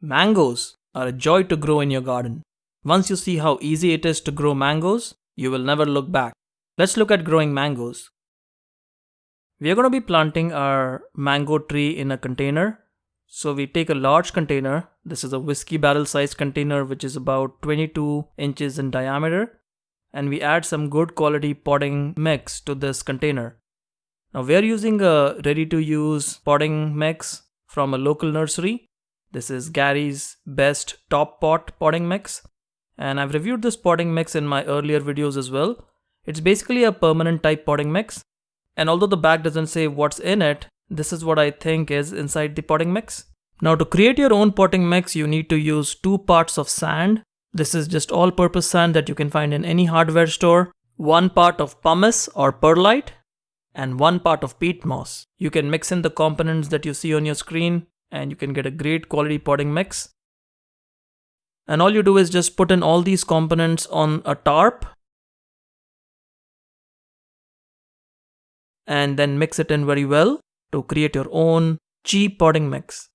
Mangoes are a joy to grow in your garden. Once you see how easy it is to grow mangoes, you will never look back. Let's look at growing mangoes. We are going to be planting our mango tree in a container. So we take a large container. This is a whiskey barrel sized container which is about 22 inches in diameter. And we add some good quality potting mix to this container. Now we are using a ready to use potting mix from a local nursery. This is Gary's Best Top Pot potting mix, and I've reviewed this potting mix in my earlier videos as well. It's basically a permanent type potting mix, and although the bag doesn't say what's in it, this is what I think is inside the potting mix. Now to create your own potting mix, you need to use 2 parts of sand. This is just all-purpose sand that you can find in any hardware store, 1 part of pumice or perlite, and 1 part of peat moss. You can mix in the components that you see on your screen, and you can get a great quality potting mix. And all you do is just put in all these components on a tarp and then mix it in very well to create your own cheap potting mix.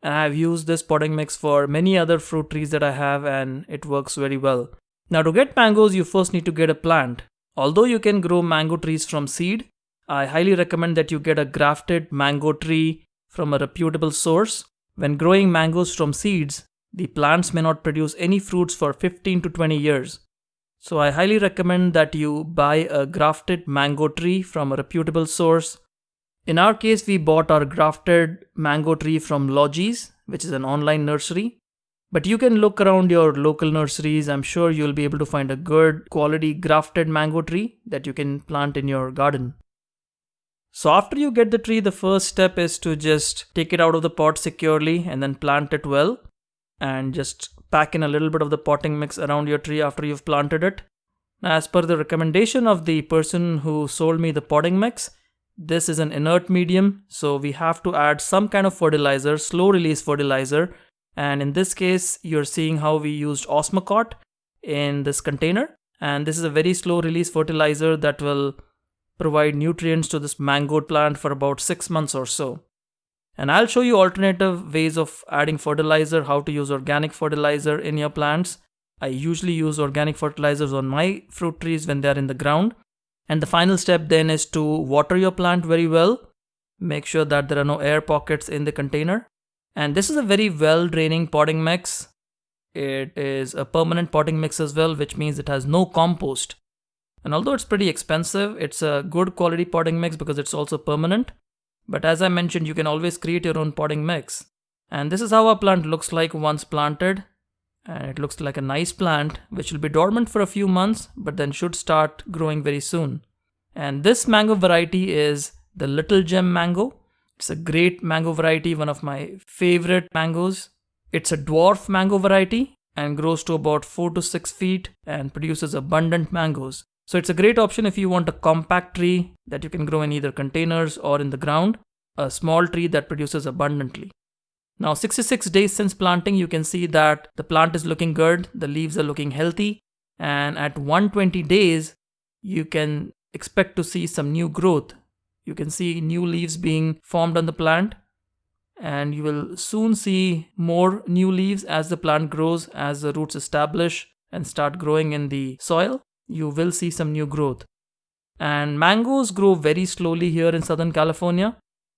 And I have used this potting mix for many other fruit trees that I have, and it works very well. Now to get mangoes, you first need to get a plant. Although you can grow mango trees from seed, I highly recommend that you get a grafted mango tree from a reputable source. When growing mangoes from seeds, the plants may not produce any fruits for 15 to 20 years. So I highly recommend that you buy a grafted mango tree from a reputable source. In our case, we bought our grafted mango tree from Logis, which is an online nursery. But you can look around your local nurseries. I'm sure you'll be able to find a good quality grafted mango tree that you can plant in your garden. So after you get the tree, the first step is to just take it out of the pot securely and then plant it well, and just pack in a little bit of the potting mix around your tree after you've planted it. Now, as per the recommendation of the person who sold me the potting mix, this is an inert medium, so we have to add some kind of fertilizer, slow release fertilizer, and in this case you're seeing how we used Osmocote in this container, and this is a very slow release fertilizer that will provide nutrients to this mango plant for about 6 months or so. And I'll show you alternative ways of adding fertilizer, how to use organic fertilizer in your plants. I usually use organic fertilizers on my fruit trees when they're in the ground. And the final step then is to water your plant very well. Make sure that there are no air pockets in the container. And this is a very well draining potting mix. It is a permanent potting mix as well, which means it has no compost. And although it's pretty expensive, it's a good quality potting mix because it's also permanent. But as I mentioned, you can always create your own potting mix. And this is how a plant looks like once planted. And it looks like a nice plant which will be dormant for a few months but then should start growing very soon. And this mango variety is the Little Gem mango. It's a great mango variety, one of my favorite mangoes. It's a dwarf mango variety and grows to about 4 to 6 feet and produces abundant mangoes. So it's a great option if you want a compact tree that you can grow in either containers or in the ground, a small tree that produces abundantly. Now 66 days since planting, you can see that the plant is looking good, the leaves are looking healthy, and at 120 days, you can expect to see some new growth. You can see new leaves being formed on the plant, and you will soon see more new leaves as the plant grows, as the roots establish and start growing in the soil. You will see some new growth. And mangoes grow very slowly here in Southern California,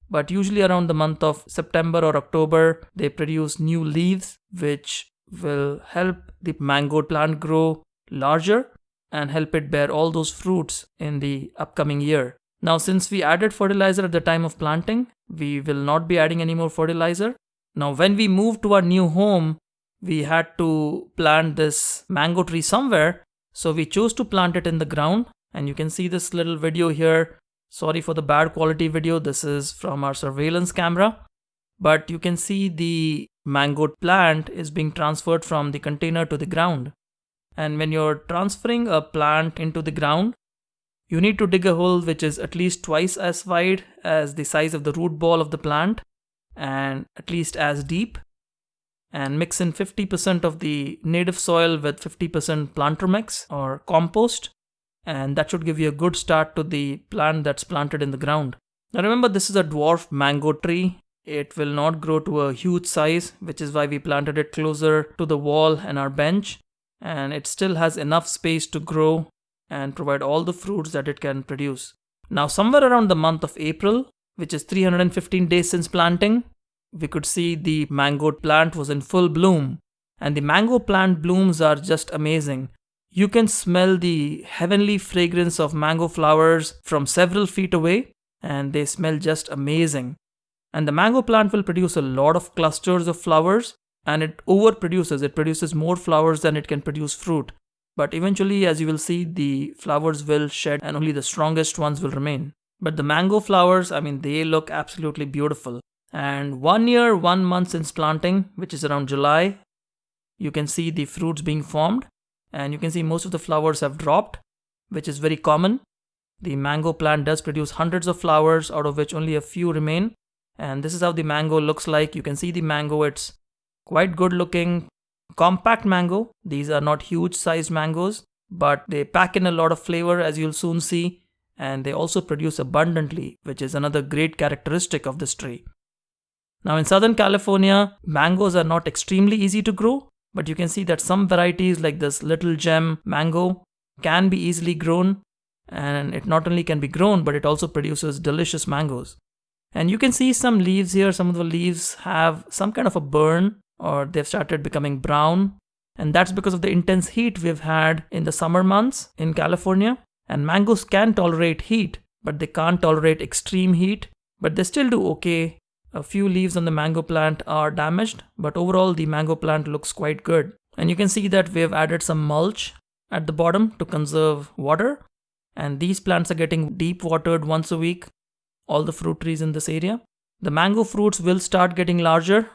but usually around the month of September or October, they produce new leaves which will help the mango plant grow larger and help it bear all those fruits in the upcoming year. Now, since we added fertilizer at the time of planting, we will not be adding any more fertilizer. Now, when we moved to our new home, we had to plant this mango tree somewhere. So we chose to plant it in the ground, and you can see this little video here. Sorry for the bad quality video. This is from our surveillance camera. But you can see the mango plant is being transferred from the container to the ground. And when you're transferring a plant into the ground, you need to dig a hole which is at least twice as wide as the size of the root ball of the plant and at least as deep. And mix in 50% of the native soil with 50% planter mix or compost, and that should give you a good start to the plant that's planted in the ground. Now remember, this is a dwarf mango tree. it will not grow to a huge size, which is why we planted it closer to the wall and our bench, and it still has enough space to grow and provide all the fruits that it can produce. Now somewhere around the month of April, which is 315 days since planting, we could see the mango plant was in full bloom, and the mango plant blooms are just amazing. You can smell the heavenly fragrance of mango flowers from several feet away, and they smell just amazing. And the mango plant will produce a lot of clusters of flowers, and it overproduces. It produces more flowers than it can produce fruit. But eventually, as you will see, the flowers will shed and only the strongest ones will remain. But the mango flowers, they look absolutely beautiful. And 1 year, 1 month since planting, which is around July, you can see the fruits being formed. And you can see most of the flowers have dropped, which is very common. The mango plant does produce hundreds of flowers, out of which only a few remain. And this is how the mango looks like. You can see the mango, it's quite good looking, compact mango. These are not huge sized mangoes, but they pack in a lot of flavor, as you'll soon see. And they also produce abundantly, which is another great characteristic of this tree. Now in Southern California, mangoes are not extremely easy to grow, but you can see that some varieties like this Little Gem mango can be easily grown, and it not only can be grown, but it also produces delicious mangoes. And you can see some leaves here. Some of the leaves have some kind of a burn, or they've started becoming brown, and that's because of the intense heat we've had in the summer months in California. And mangoes can tolerate heat, but they can't tolerate extreme heat, but they still do okay. A few leaves on the mango plant are damaged, but overall the mango plant looks quite good. And you can see that we've added some mulch at the bottom to conserve water, and these plants are getting deep watered once a week, all the fruit trees in this area. The mango fruits will start getting larger,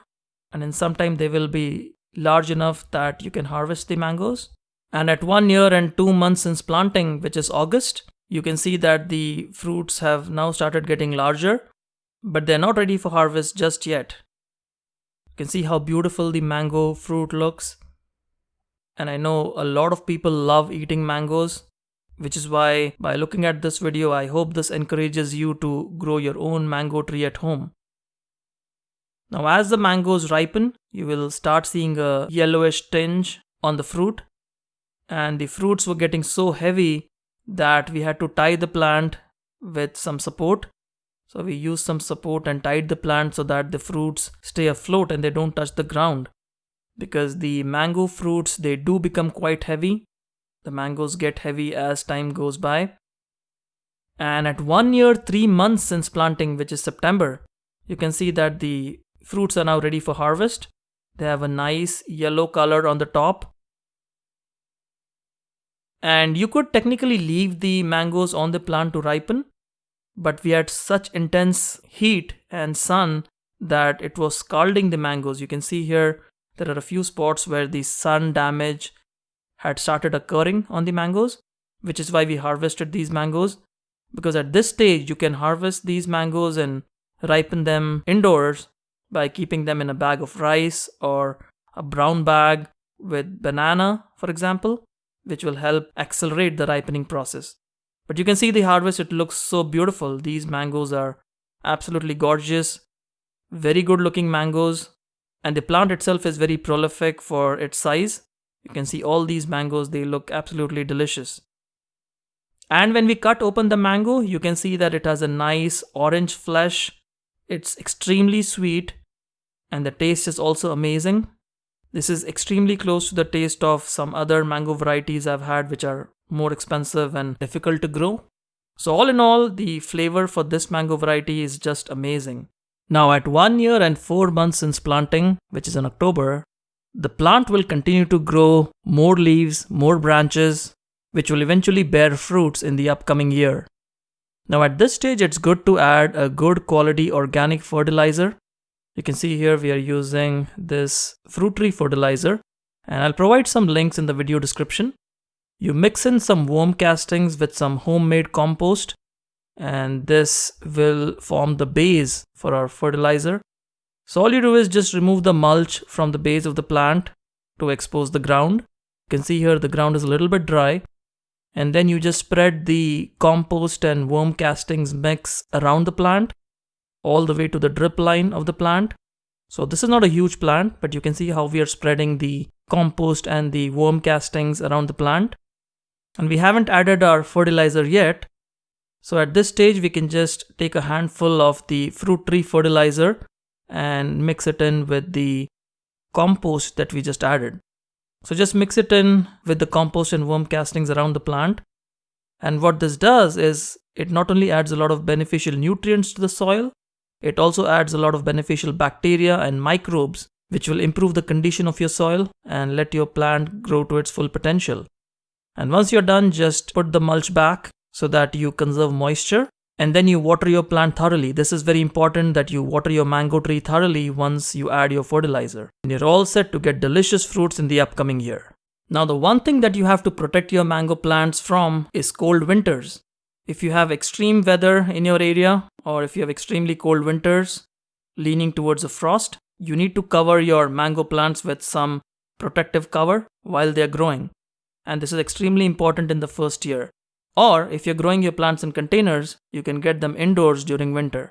and in some time they will be large enough that you can harvest the mangoes. And at 1 year and 2 months since planting, which is August, you can see that the fruits have now started getting larger, but they're not ready for harvest just yet. You can see how beautiful the mango fruit looks. And I know a lot of people love eating mangoes, which is why by looking at this video, I hope this encourages you to grow your own mango tree at home. Now as the mangoes ripen, you will start seeing a yellowish tinge on the fruit. And the fruits were getting so heavy that we had to tie the plant with some support. So we used some support and tied the plant so that the fruits stay afloat and they don't touch the ground. Because the mango fruits, they do become quite heavy. The mangoes get heavy as time goes by. And at 1 year, 3 months since planting, which is September, you can see that the fruits are now ready for harvest. They have a nice yellow color on the top. And you could technically leave the mangoes on the plant to ripen, but we had such intense heat and sun that it was scalding the mangoes. You can see here there are a few spots where the sun damage had started occurring on the mangoes, which is why we harvested these mangoes. Because at this stage you can harvest these mangoes and ripen them indoors by keeping them in a bag of rice or a brown bag with banana, for example, which will help accelerate the ripening process. But you can see the harvest, it looks so beautiful. These mangoes are absolutely gorgeous, very good looking mangoes, and the plant itself is very prolific for its size. You can see all these mangoes, they look absolutely delicious. And when we cut open the mango, you can see that it has a nice orange flesh. It's extremely sweet, and the taste is also amazing. This is extremely close to the taste of some other mango varieties I've had, which are more expensive and difficult to grow. So all in all, the flavor for this mango variety is just amazing. Now at 1 year and 4 months since planting, which is in October, the plant will continue to grow more leaves, more branches, which will eventually bear fruits in the upcoming year. Now at this stage, it's good to add a good quality organic fertilizer. You can see here we are using this fruit tree fertilizer, and I'll provide some links in the video description. You mix in some worm castings with some homemade compost, and this will form the base for our fertilizer. So all you do is just remove the mulch from the base of the plant to expose the ground. You can see here the ground is a little bit dry, and then you just spread the compost and worm castings mix around the plant. all the way to the drip line of the plant. So this is not a huge plant, but you can see how we are spreading the compost and the worm castings around the plant. And we haven't added our fertilizer yet. So at this stage, we can just take a handful of the fruit tree fertilizer and mix it in with the compost that we just added. So just mix it in with the compost and worm castings around the plant. And what this does is it not only adds a lot of beneficial nutrients to the soil, it also adds a lot of beneficial bacteria and microbes, which will improve the condition of your soil and let your plant grow to its full potential. And once you're done, just put the mulch back so that you conserve moisture, and then you water your plant thoroughly. This is very important that you water your mango tree thoroughly once you add your fertilizer. And you're all set to get delicious fruits in the upcoming year. Now, the one thing that you have to protect your mango plants from is cold winters. If you have extreme weather in your area, or if you have extremely cold winters leaning towards a frost, you need to cover your mango plants with some protective cover while they're growing. And this is extremely important in the first year. Or if you're growing your plants in containers, you can get them indoors during winter.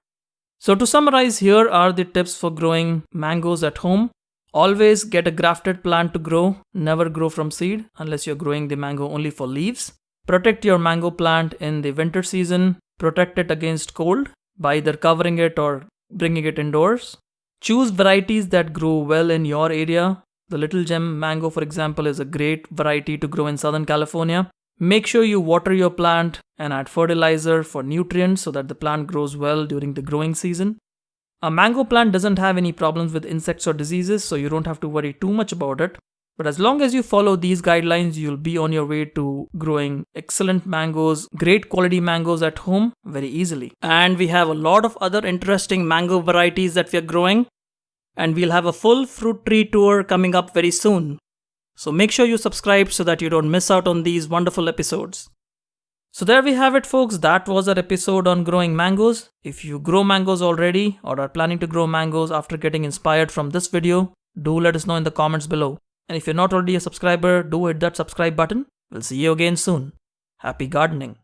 So to summarize, here are the tips for growing mangoes at home. Always get a grafted plant to grow. Never grow from seed unless you're growing the mango only for leaves. Protect your mango plant in the winter season. Protect it against cold by either covering it or bringing it indoors. Choose varieties that grow well in your area. The Little Gem mango, for example, is a great variety to grow in Southern California. Make sure you water your plant and add fertilizer for nutrients so that the plant grows well during the growing season. A mango plant doesn't have any problems with insects or diseases, so you don't have to worry too much about it. But as long as you follow these guidelines, you'll be on your way to growing excellent mangoes, great quality mangoes at home very easily. And we have a lot of other interesting mango varieties that we are growing. And we'll have a full fruit tree tour coming up very soon. So make sure you subscribe so that you don't miss out on these wonderful episodes. So there we have it, folks. That was our episode on growing mangoes. If you grow mangoes already or are planning to grow mangoes after getting inspired from this video, do let us know in the comments below. And if you're not already a subscriber, do hit that subscribe button. We'll see you again soon. Happy gardening.